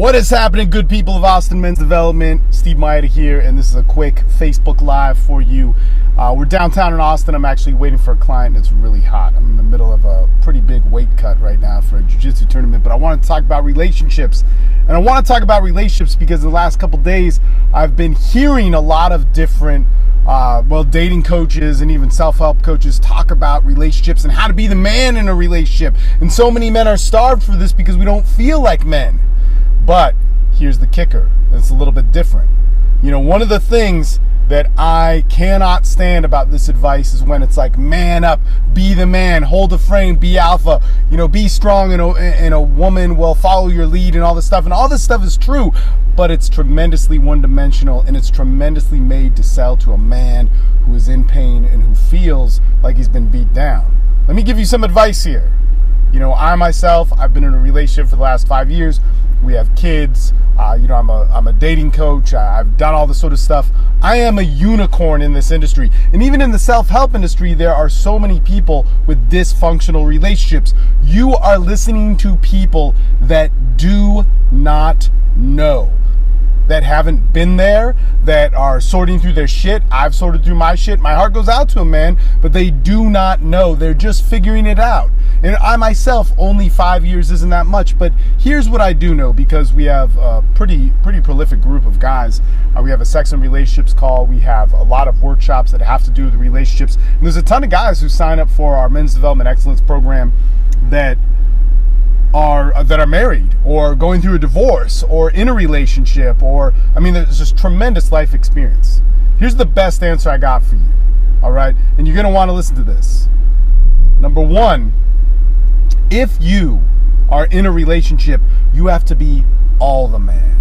What is happening, good people of Austin Men's Development? Steve Mayeda here, and this is a quick Facebook Live for you. We're downtown in Austin. I'm actually waiting for a client, and it's really hot. I'm in the middle of a pretty big weight cut right now for a jiu-jitsu tournament, but I want to talk about relationships. And I want to talk about relationships because the last couple days, I've been hearing a lot of different dating coaches and even self-help coaches talk about relationships and how to be the man in a relationship. And so many men are starved for this because we don't feel like men. But here's the kicker. It's a little bit different. You know, one of the things that I cannot stand about this advice is when it's like, man up, be the man, hold the frame, be alpha, be strong, and a woman will follow your lead and all this stuff. And all this stuff is true, but it's tremendously one-dimensional, and it's tremendously made to sell to a man who is in pain and who feels like he's been beat down. Let me give you some advice here. I myself, I've been in a relationship for the last 5 years. We have kids. I'm a dating coach. I've done all this sort of stuff. I am a unicorn in this industry. And even in the self-help industry, there are so many people with dysfunctional relationships. You are listening to people that do not know, that haven't been there, that are sorting through their shit. I've sorted through my shit. My heart goes out to them, man, but they do not know. They're just figuring it out. And I myself, only 5 years isn't that much, but here's what I do know, because we have a pretty prolific group of guys. We have a sex and relationships call. We have a lot of workshops that have to do with relationships. And there's a ton of guys who sign up for our Men's Development Excellence program that are married or going through a divorce or in a relationship, there's just tremendous life experience. Here's the best answer I got for you, all right? And you're going to want to listen to this. Number one, if you are in a relationship, you have to be all the man.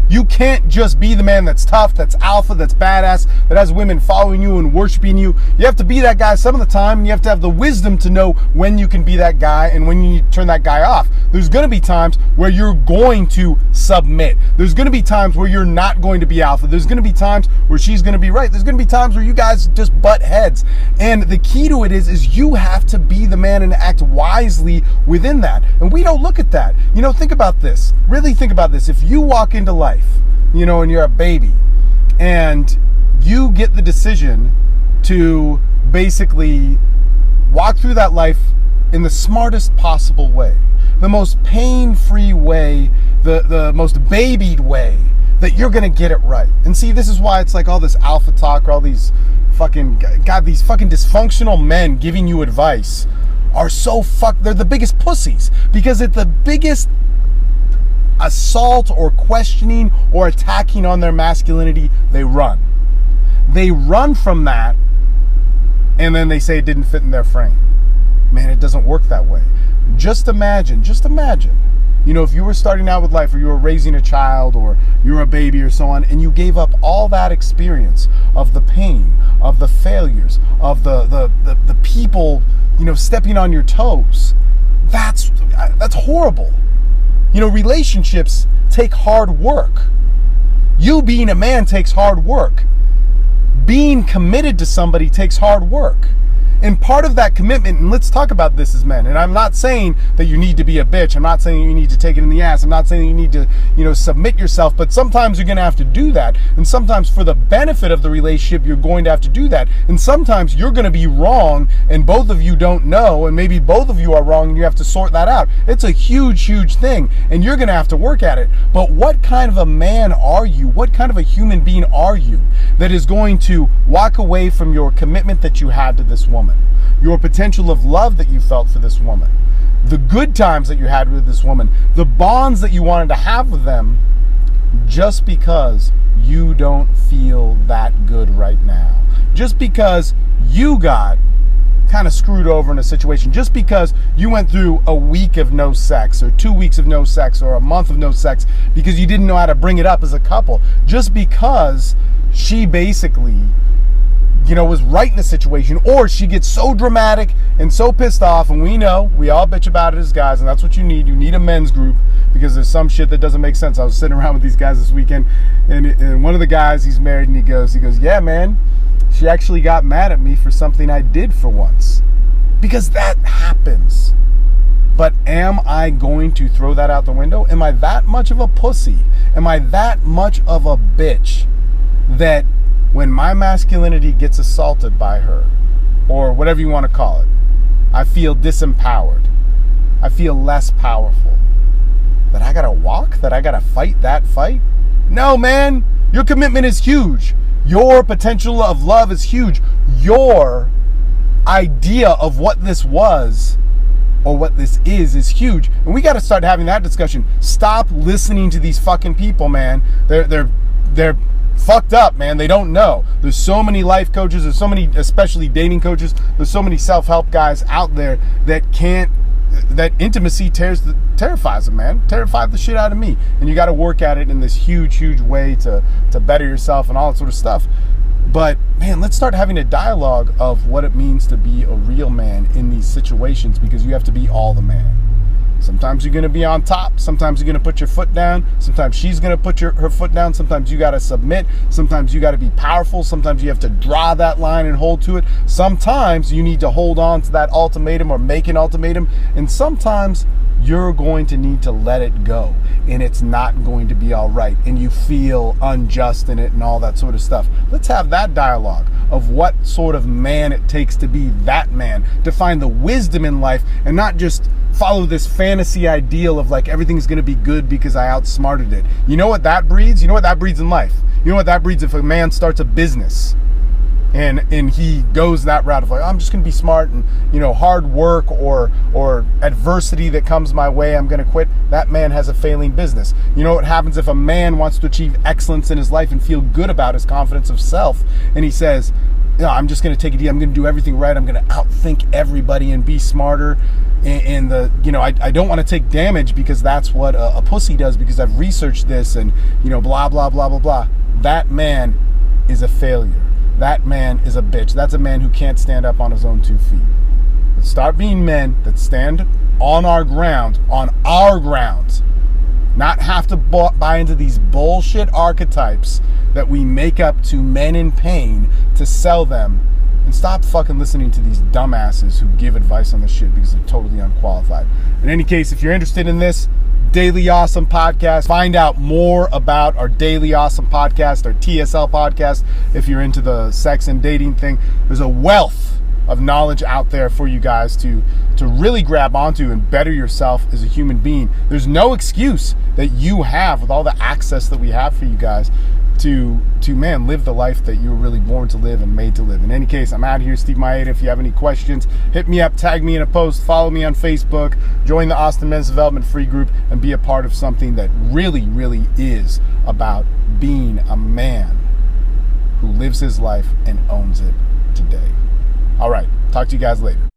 You can't just be the man that's tough, that's alpha, that's badass, that has women following you and worshiping you. You have to be that guy some of the time, and you have to have the wisdom to know when you can be that guy and when you need to turn that guy off. There's going to be times where you're going to submit. There's going to be times where you're not going to be alpha. There's going to be times where she's going to be right. There's going to be times where you guys just butt heads. And the key to it is you have to be the man and act wisely within that. And we don't look at that. Think about this. Really think about this. If you walk into life, and you're a baby, and you get the decision to basically walk through that life in the smartest possible way, the most pain-free way, the most babied way, that you're gonna get it right. And see, this is why it's like all this alpha talk, or all these these fucking dysfunctional men giving you advice are they're the biggest pussies, because it's the biggest assault or questioning or attacking on their masculinity. They run from that, and then they say it didn't fit in their frame. Man, it doesn't work that way. Just imagine, if you were starting out with life, or you were raising a child, or you were a baby or so on, and you gave up all that experience of the pain, of the failures, of the people, stepping on your toes. That's horrible. Relationships take hard work. You being a man takes hard work. Being committed to somebody takes hard work. And part of that commitment, and let's talk about this as men, and I'm not saying that you need to be a bitch. I'm not saying you need to take it in the ass. I'm not saying you need to, submit yourself, but sometimes you're going to have to do that. And sometimes for the benefit of the relationship, you're going to have to do that. And sometimes you're going to be wrong, and both of you don't know, and maybe both of you are wrong, and you have to sort that out. It's a huge thing, and you're going to have to work at it. But what kind of a man are you? What kind of a human being are you that is going to walk away from your commitment that you had to this woman, your potential of love that you felt for this woman, the good times that you had with this woman, the bonds that you wanted to have with them, just because you don't feel that good right now? Just because you got kind of screwed over in a situation, just because you went through a week of no sex, or 2 weeks of no sex, or a month of no sex, because you didn't know how to bring it up as a couple, just because she basically was right in the situation, or she gets so dramatic and so pissed off, and we all bitch about it as guys, and that's what you need. You need a men's group, because there's some shit that doesn't make sense. I was sitting around with these guys this weekend, and one of the guys, he's married, and he goes, yeah, man, she actually got mad at me for something I did for once. Because that happens. But am I going to throw that out the window? Am I that much of a pussy? Am I that much of a bitch that when my masculinity gets assaulted by her, or whatever you want to call it, I feel disempowered, I feel less powerful, that I gotta walk, that I gotta fight that fight? No, man, your commitment is huge. Your potential of love is huge. Your idea of what this was or what this is huge. And we got to start having that discussion. Stop listening to these fucking people, man. They're fucked up, man. They don't know. There's so many life coaches, there's so many, especially dating coaches, there's so many self-help guys out there that intimacy terrifies them, man. Terrified the shit out of me. And you got to work at it in this huge way to better yourself and all that sort of stuff. But man, let's start having a dialogue of what it means to be a real man in these situations, because you have to be all the man. Sometimes you're going to be on top. Sometimes you're going to put your foot down. Sometimes she's going to put her foot down. Sometimes you got to submit. Sometimes you got to be powerful. Sometimes you have to draw that line and hold to it. Sometimes you need to hold on to that ultimatum or make an ultimatum. And sometimes you're going to need to let it go, and it's not going to be all right, and you feel unjust in it and all that sort of stuff. Let's have that dialogue of what sort of man it takes to be that man, to find the wisdom in life and not just follow this fantasy ideal of like everything's going to be good because I outsmarted it. You know what that breeds? You know what that breeds in life? You know what that breeds if a man starts a business and he goes that route of like, I'm just going to be smart and, you know, hard work or adversity that comes my way, I'm going to quit. That man has a failing business. You know what happens if a man wants to achieve excellence in his life and feel good about his confidence of self, and he says, no, I'm just going to take it easy. I'm going to do everything right. I'm going to outthink everybody and be smarter. And I don't want to take damage because that's what a pussy does, because I've researched this and, you know, blah, blah, blah, blah, blah. That man is a failure. That man is a bitch. That's a man who can't stand up on his own 2 feet. Let's start being men that stand on our ground, not have to buy into these bullshit archetypes that we make up to men in pain to sell them, and stop fucking listening to these dumbasses who give advice on this shit because they're totally unqualified. In any case, if you're interested in this Daily Awesome Podcast, find out more about our Daily Awesome Podcast, our TSL Podcast. If you're into the sex and dating thing, there's a wealth of knowledge out there for you guys to really grab onto and better yourself as a human being. There's no excuse that you have with all the access that we have for you guys to man, live the life that you were really born to live and made to live. In any case, I'm out here, Steve Mayeda. If you have any questions, hit me up, tag me in a post, follow me on Facebook, join the Austin Men's Development Free Group, and be a part of something that really is about being a man who lives his life and owns it today. All right, talk to you guys later.